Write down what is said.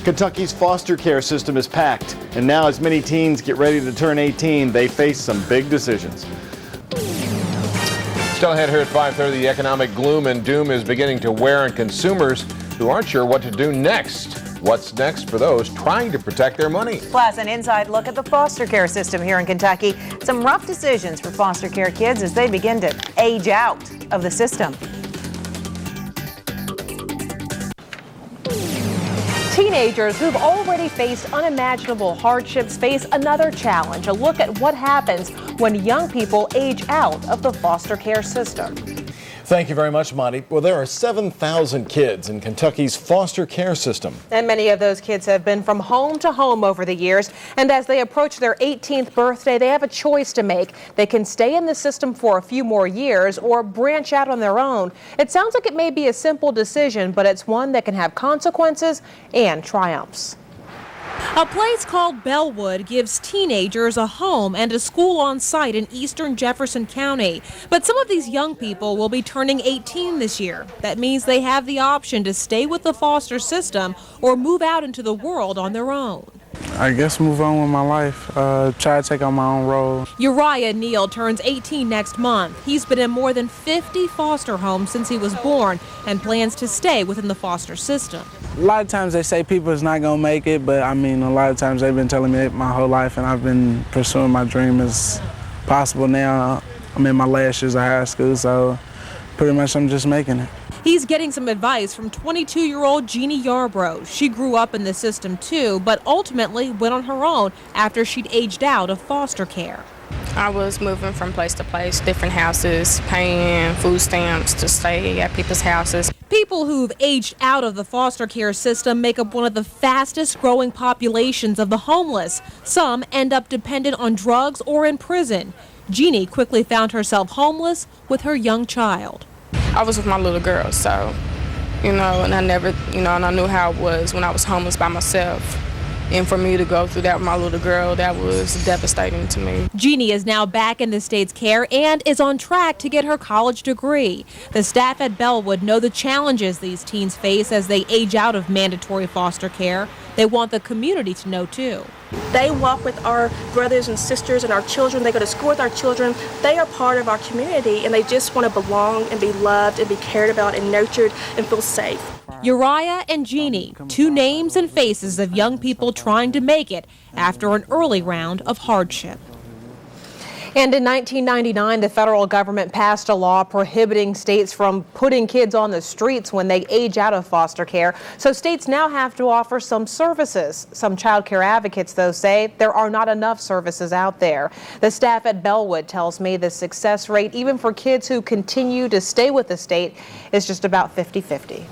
Kentucky's foster care system is packed, and now as many teens get ready to turn 18, they face some big decisions. Still ahead here at 5:30, the economic gloom and doom is beginning to wear on consumers who aren't sure what to do next. What's next for those trying to protect their money? Plus, an inside look at the foster care system here in Kentucky. Some rough decisions for foster care kids as they begin to age out of the system. Teenagers who've already faced unimaginable hardships face another challenge. A look at what happens when young people age out of the foster care system. Thank you very much, Monty. Well, there are 7,000 kids in Kentucky's foster care system. And many of those kids have been from home to home over the years. And as they approach their 18th birthday, they have a choice to make. They can stay in the system for a few more years or branch out on their own. It sounds like it may be a simple decision, but it's one that can have consequences and triumphs. A place called Bellewood gives teenagers a home and a school on site in eastern Jefferson County. But some of these young people will be turning 18 this year. That means they have the option to stay with the foster system or move out into the world on their own. I guess move on with my life, try to take on my own role. Uriah Neal turns 18 next month. He's been in more than 50 foster homes since he was born and plans to stay within the foster system. A lot of times they say people is not going to make it, but I mean, a lot of times they've been telling me it my whole life, and I've been pursuing my dream as possible now. I'm in my last years of high school, so pretty much I'm just making it. He's getting some advice from 22-year-old Jeannie Yarbrough. She grew up in the system too, but ultimately went on her own after she'd aged out of foster care. I was moving from place to place, different houses, paying food stamps to stay at people's houses. People who've aged out of the foster care system make up one of the fastest growing populations of the homeless. Some end up dependent on drugs or in prison. Jeannie quickly found herself homeless with her young child. I was with my little girl, so, and I never, and I knew how it was when I was homeless by myself. And for me to go through that with my little girl, that was devastating to me. Jeannie is now back in the state's care and is on track to get her college degree. The staff at Bellewood know the challenges these teens face as they age out of mandatory foster care. They want the community to know, too. They walk with our brothers and sisters and our children. They go to school with our children. They are part of our community, and they just want to belong and be loved and be cared about and nurtured and feel safe. Uriah and Jeannie, two names and faces of young people trying to make it after an early round of hardship. And in 1999, the federal government passed a law prohibiting states from putting kids on the streets when they age out of foster care. So states now have to offer some services. Some child care advocates, though, say there are not enough services out there. The staff at Bellewood tells me the success rate, even for kids who continue to stay with the state, is just about 50-50.